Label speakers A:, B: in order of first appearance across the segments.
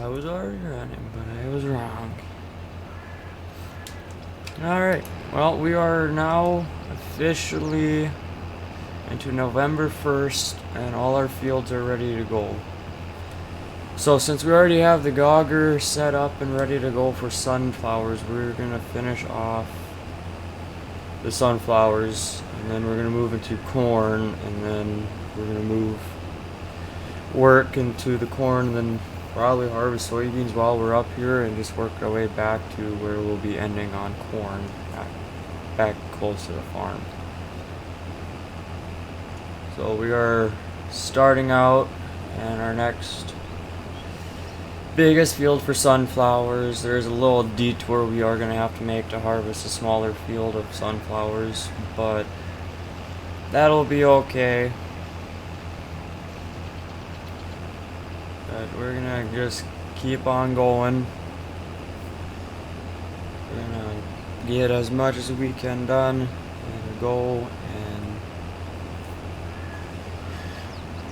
A: I was already running, but I was wrong. Alright, well, we are now officially into November 1st, and all our fields are ready to go. So since we already have the gogger set up and ready to go for sunflowers, we're going to finish off the sunflowers, and then we're going to move into corn, and then we're going to move work into the corn, and then probably harvest soybeans while we're up here and just work our way back to where we'll be ending on corn, back close to the farm. So we are starting out, and our next biggest field for sunflowers. There's a little detour we are going to have to make to harvest a smaller field of sunflowers, but that'll be okay. But we're gonna just keep on going. We're gonna get as much as we can done and go and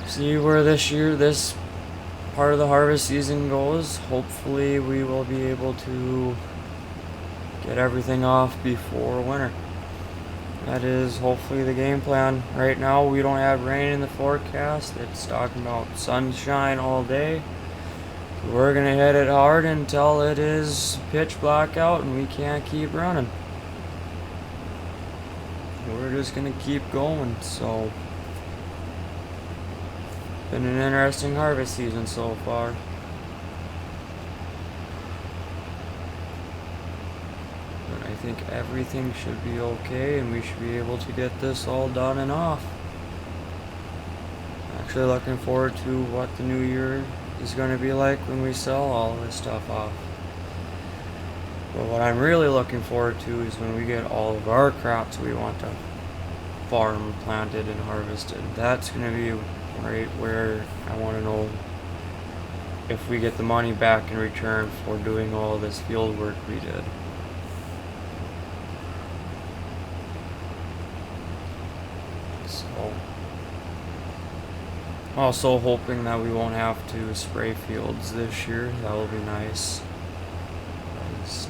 A: see where this part of the harvest season goes. Hopefully we will be able to get everything off before winter. That is hopefully the game plan. Right now we don't have rain in the forecast. It's talking about sunshine all day. We're gonna hit it hard until it is pitch black out and we can't keep running. We're just gonna keep going. So been an interesting harvest season so far. I think everything should be okay and we should be able to get this all done and off. Actually looking forward to what the new year is going to be like when we sell all of this stuff off. But what I'm really looking forward to is when we get all of our crops we want to farm planted and harvested. That's going to be right where I want to know if we get the money back in return for doing all this field work we did. Also hoping that we won't have to spray fields this year. That will be nice.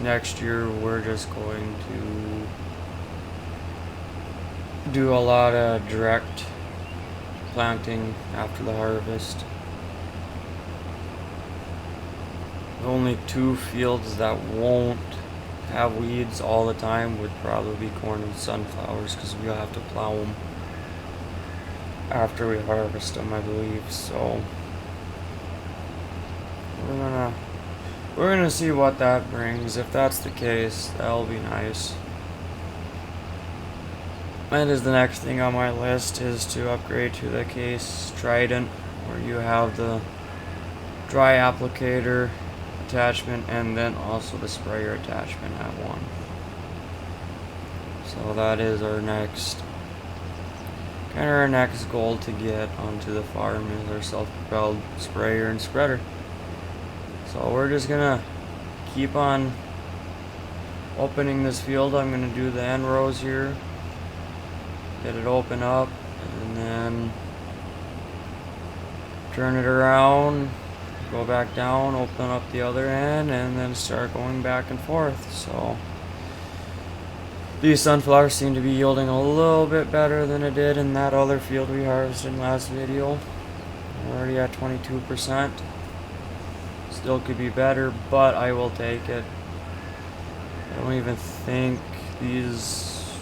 A: Next year we're just going to do a lot of direct planting after the harvest. Only two fields that won't have weeds all the time would probably be corn and sunflowers because we'll have to plow them after we harvest them, I believe. So we're gonna see what that brings. If that's the case, that'll be nice. That is the next thing on my list, is to upgrade to the Case Trident, where you have the dry applicator attachment and then also the sprayer attachment at one. So that is our next goal to get onto the farm, is our self-propelled sprayer and spreader. So we're just gonna keep on opening this field. I'm gonna do the end rows here, get it open up, and then turn it around, go back down, open up the other end, and then start going back and forth. So these sunflowers seem to be yielding a little bit better than it did in that other field we harvested in last video. We're already at 22%. Still could be better, but I will take it. I don't even think these...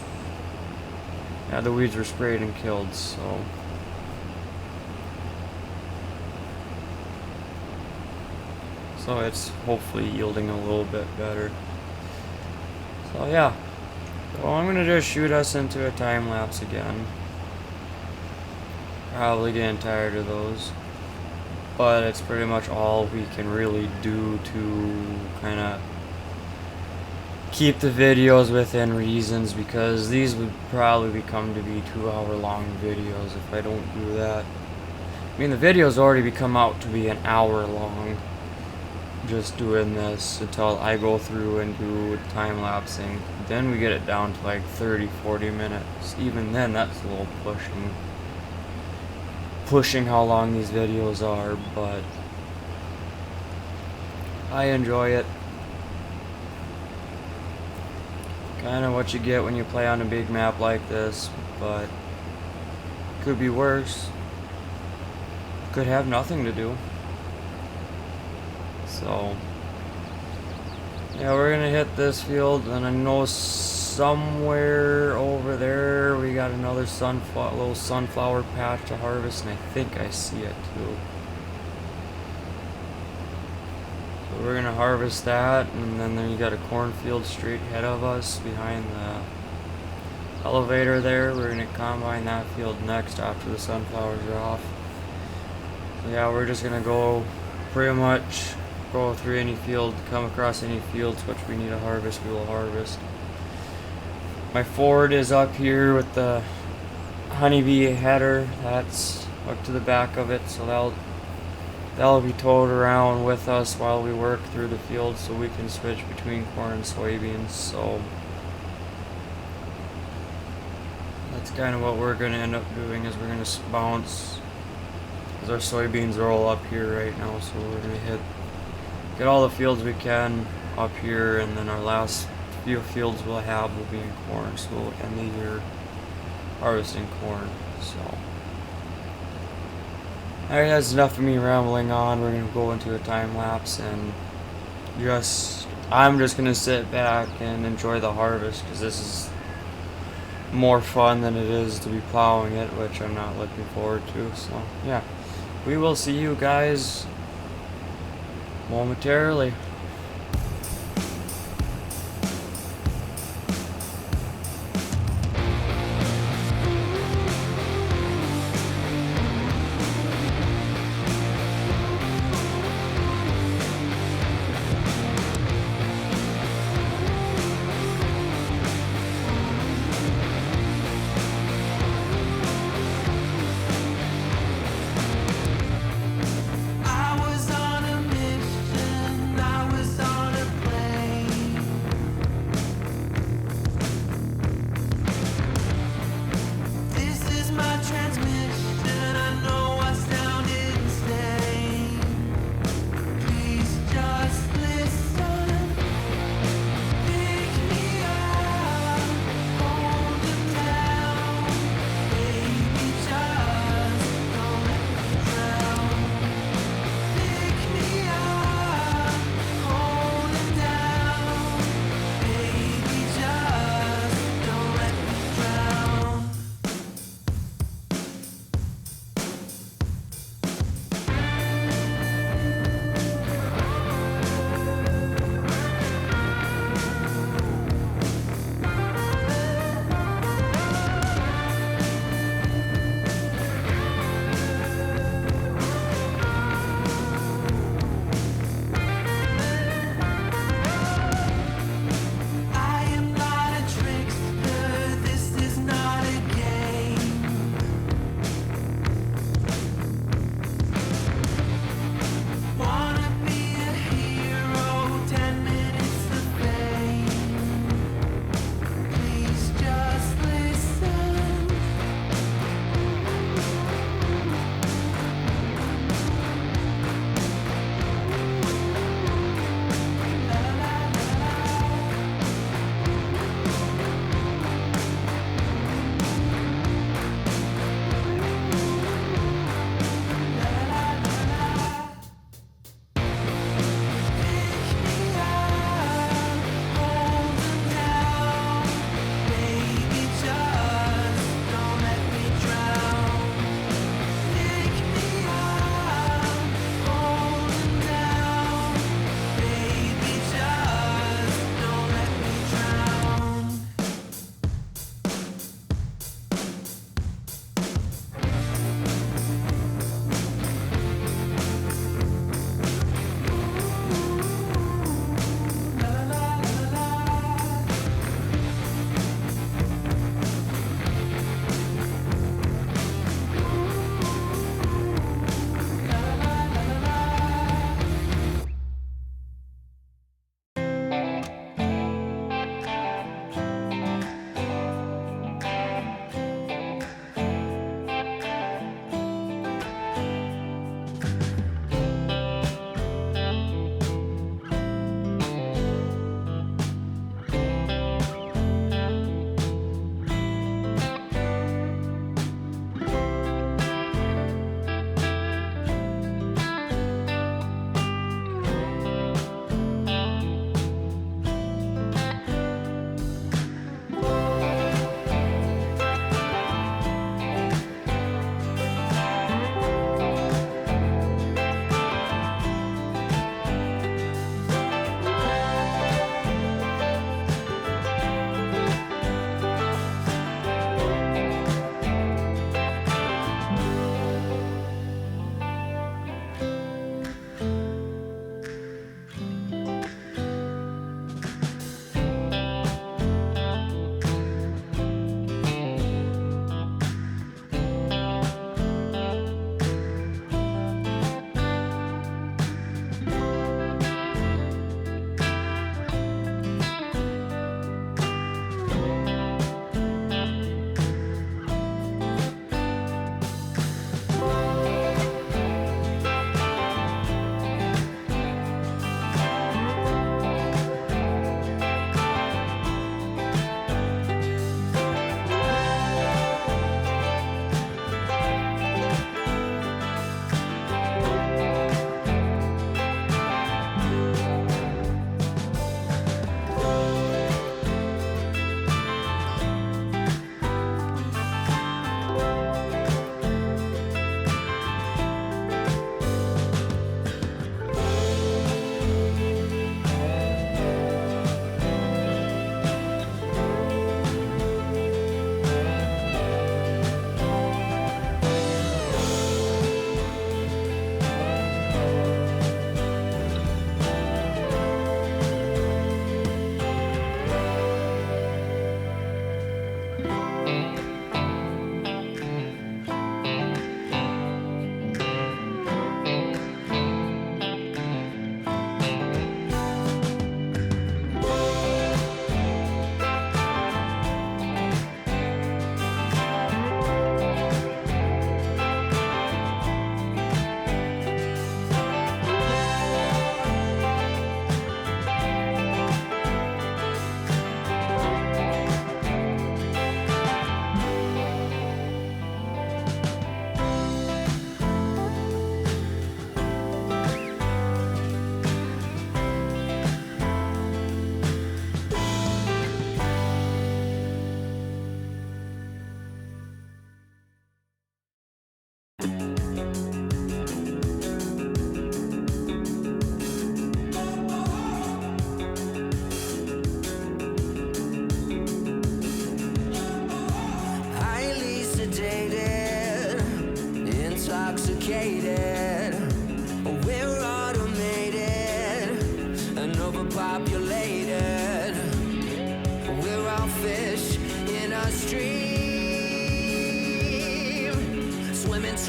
A: Yeah, the weeds were sprayed and killed, so... So it's hopefully yielding a little bit better. So yeah. So I'm gonna just shoot us into a time lapse again. Probably getting tired of those. But it's pretty much all we can really do to kind of keep the videos within reasons, because these would probably become to be 2-hour long videos if I don't do that. I mean, the videos already become out to be an hour long just doing this until I go through and do time lapsing. Then we get it down to like 30-40 minutes. Even then, that's a little pushing how long these videos are, but I enjoy it. Kind of what you get when you play on a big map like this, but could be worse. Could have nothing to do. So, yeah, we're gonna hit this field, and I know somewhere over there we got another little sunflower patch to harvest, and I think I see it too. So we're gonna harvest that, and then you got a cornfield straight ahead of us behind the elevator there. We're gonna combine that field next after the sunflowers are off. So yeah, we're just gonna go pretty much go through any field, come across any fields which we need to harvest, we will harvest. My Ford is up here with the honeybee header. That's up to the back of it, so that'll be towed around with us while we work through the field, so we can switch between corn and soybeans. So that's kind of what we're going to end up doing, is we're going to bounce, because our soybeans are all up here right now, so we're going to get all the fields we can up here, and then our last few fields we'll have will be in corn, so we'll end the year harvesting corn. So alright, that's enough of me rambling on. We're gonna go into a time lapse, and I'm just gonna sit back and enjoy the harvest, because this is more fun than it is to be plowing it, which I'm not looking forward to. So yeah, we will see you guys momentarily.
B: I was on a mission, I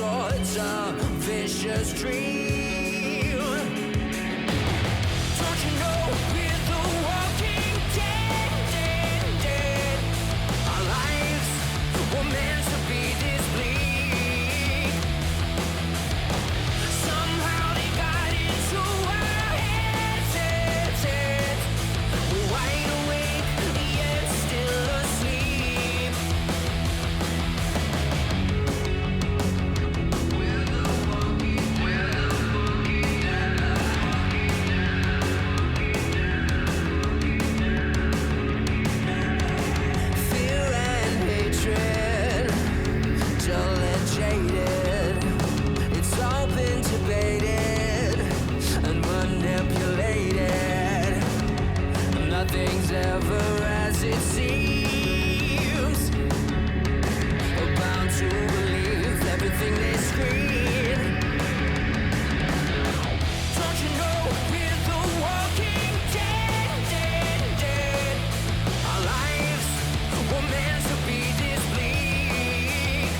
B: such a vicious dream. Don't you know we're the walking dead, dead, dead? Our lives were meant to be this bleak. Somehow they got into our heads, heads, heads. We're wide awake, yet still asleep. Fear and hatred, dull and jaded. It's all been debated and manipulated. Nothing's ever as it seems. We're bound to believe everything they scream. Don't you know we're the walking dead, dead, dead? Our lives were meant to be this bleak.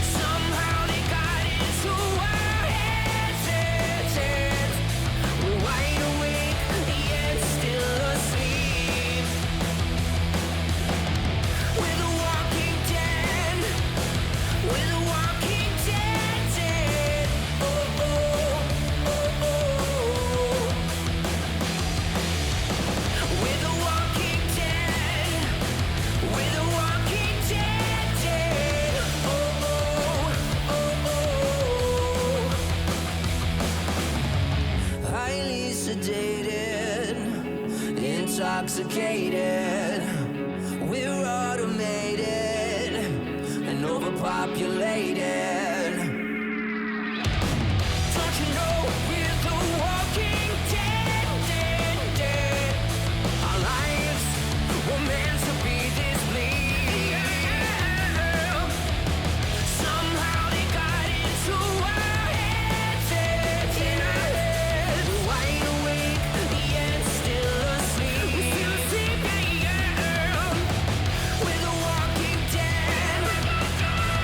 B: Somehow they got into our heads, heads, heads. We're wide awake, yet still asleep. We're the walking dead. We're the walking dead, dead. Oh, oh, oh, oh. We're the walking dead. We're the walking dead, dead. Oh, oh, oh, oh. Highly sedated, intoxicated. We're automated and overpopulated. Don't you know we're the walking dead, dead, dead? Our lives were meant to be this bleak. Somehow they got into our heads, heads, in our heads. We're wide awake, yet still asleep. We're still asleep, yeah. We're the walking dead.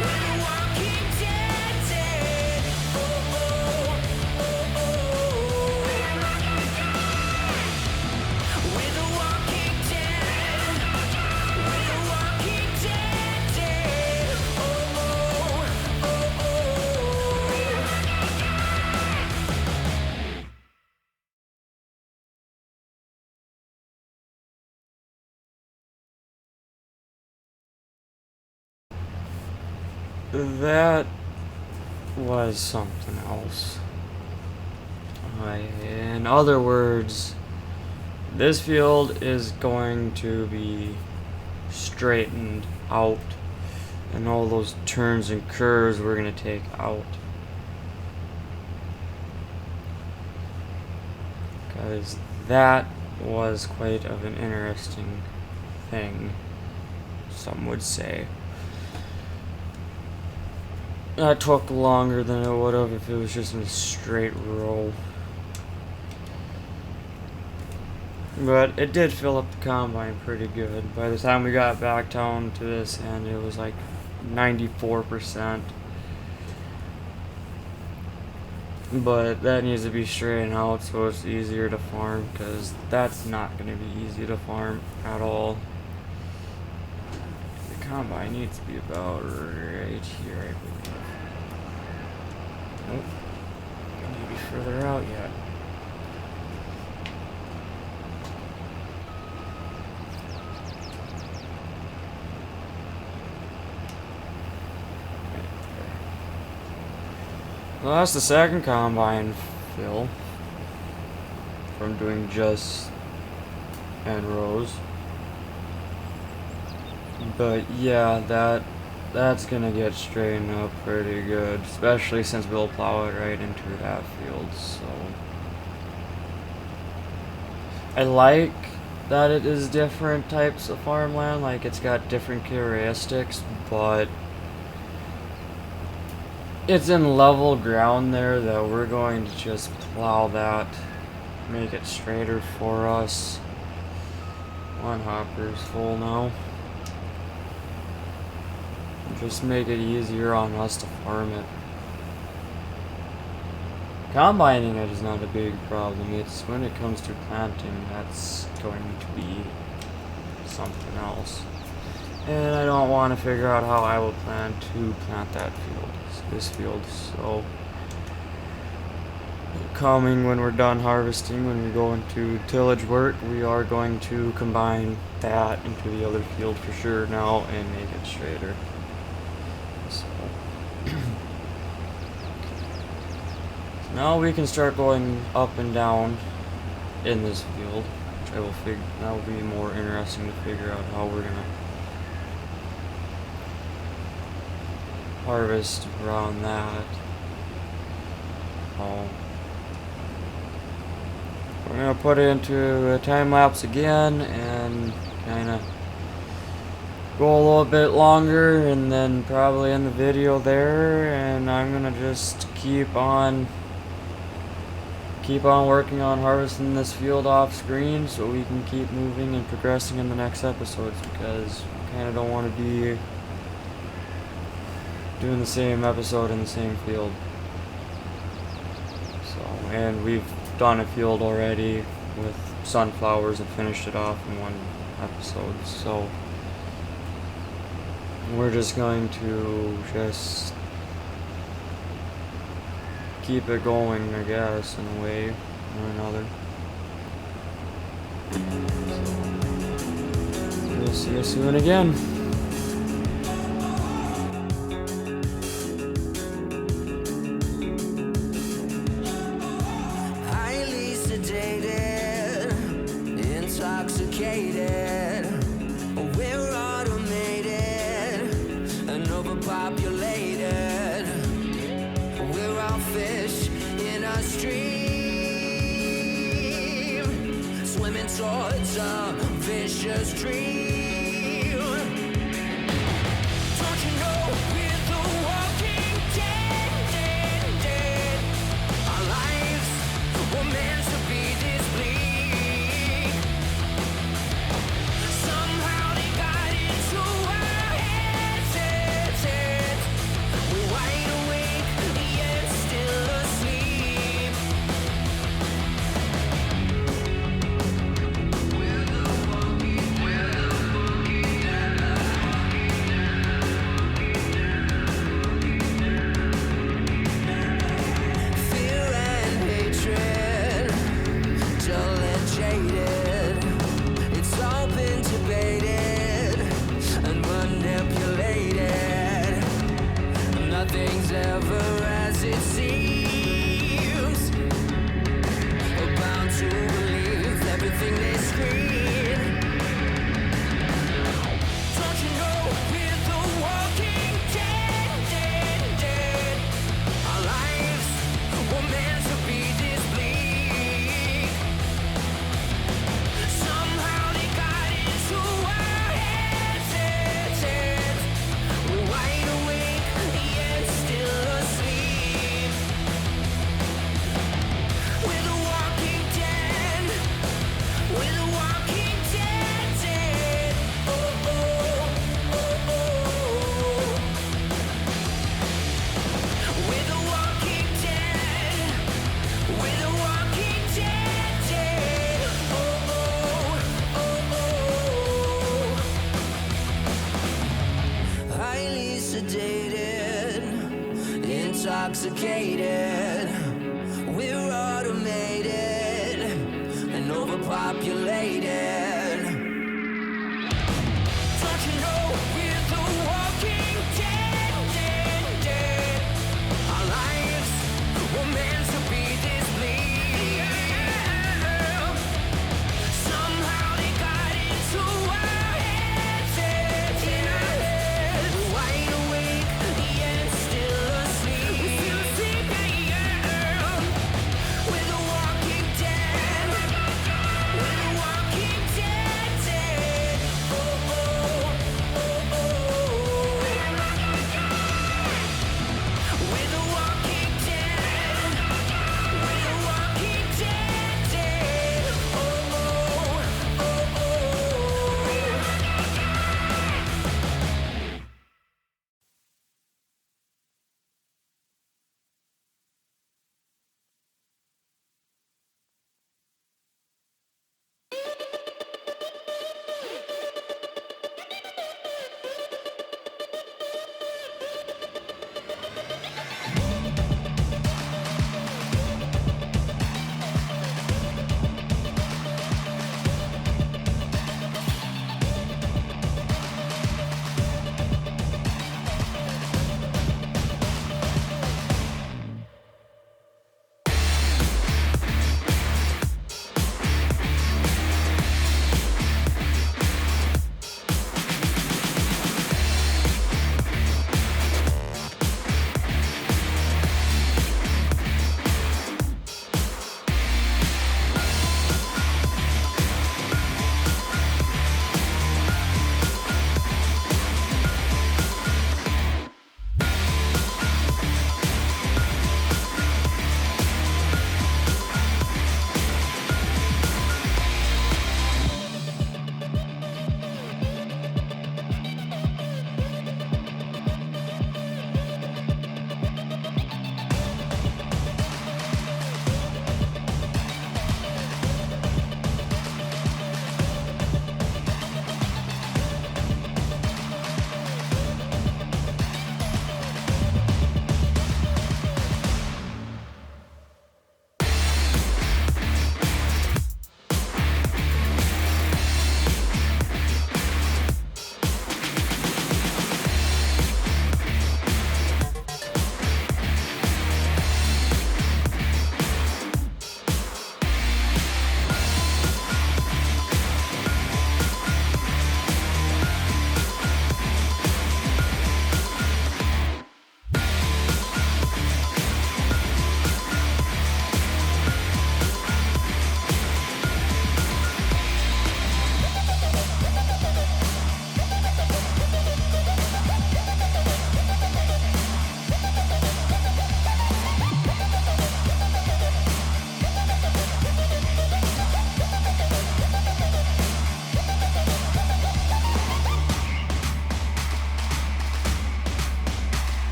B: We're the walking dead, dead. Oh, oh, oh, oh. We're the walking dead. We're the walking dead, dead. Oh, oh, oh, oh.
A: That was something else. In other words, this field is going to be straightened out, and all those turns and curves we're going to take out. Because that was quite of an interesting thing, some would say. That took longer than it would have if it was just in a straight row. But it did fill up the combine pretty good. By the time we got back down to this end, it was like 94%. But that needs to be straightened out so it's easier to farm, because that's not going to be easy to farm at all. The combine needs to be about right here, I believe. Nope. Maybe further out yet. Well, that's the second combine fill from doing just end rows. But yeah, that's gonna get straightened up pretty good, especially since we'll plow it right into that field. So I like that it is different types of farmland, like it's got different characteristics, but it's in level ground there that we're going to just plow that, make it straighter for us. One hopper's full now. just make it easier on us to farm it. Combining it is not a big problem. It's when it comes to planting that's going to be something else. And I don't want to figure out how I will plan to plant that field, this field. So coming when we're done harvesting, when we go into tillage work, we are going to combine that into the other field for sure now and make it straighter. So now we can start going up and down in this field. That will be more interesting to figure out how we're gonna harvest around that. We're gonna put it into a time lapse again and kind of go a little bit longer, and then probably end the video there. And I'm gonna just keep on working on harvesting this field off screen so we can keep moving and progressing in the next episodes, because I kind of don't want to be doing the same episode in the same field. So, and we've done a field already with sunflowers and finished it off in one episode, so we're just going to keep it going, I guess, in a way or another. So, we'll see you soon again.
B: Highly sedated, intoxicated. We're automated and overpopulated. We're all fish in a stream, swimming towards a vicious dream. Don't you know we're the walking dead? Our lives were meant to be this bleak. Somehow they got into our heads. We're wide awake, yet still asleep. We're the walking dead.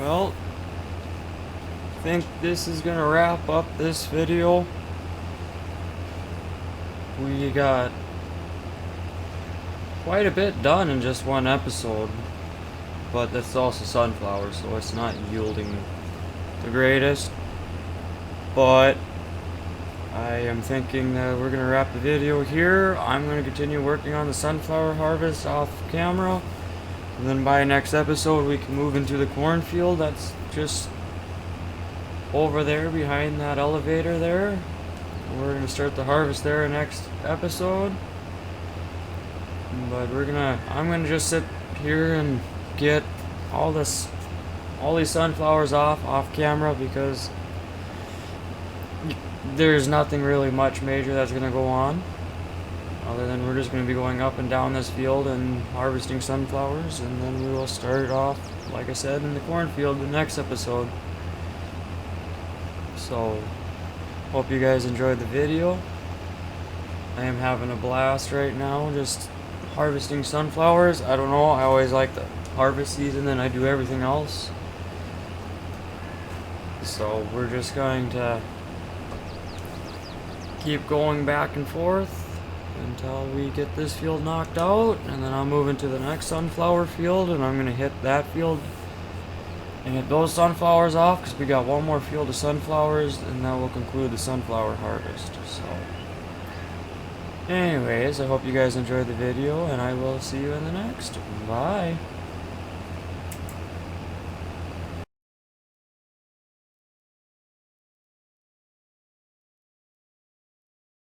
A: Well, I think this is gonna wrap up this video. We got quite a bit done in just one episode, but that's also sunflower, so it's not yielding the greatest. But I am thinking that we're gonna wrap the video here. I'm gonna continue working on the sunflower harvest off camera, and then by next episode we can move into the cornfield that's just over there behind that elevator there. We're gonna start the harvest there next episode. But I'm gonna just sit here and get all these sunflowers off camera, because there's nothing really much major that's gonna go on, other than we're just gonna be going up and down this field and harvesting sunflowers, and then we will start off, like I said, in the cornfield the next episode. So, hope you guys enjoyed the video. I am having a blast right now, just harvesting sunflowers. I don't know, I always like the harvest season, and I do everything else. So we're just going to keep going back and forth until we get this field knocked out, and then I'll move into the next sunflower field, and I'm going to hit that field and hit those sunflowers off, because we got one more field of sunflowers, and that will conclude the sunflower harvest. So anyways, I hope you guys enjoyed the video, and I will see you in the next. Bye.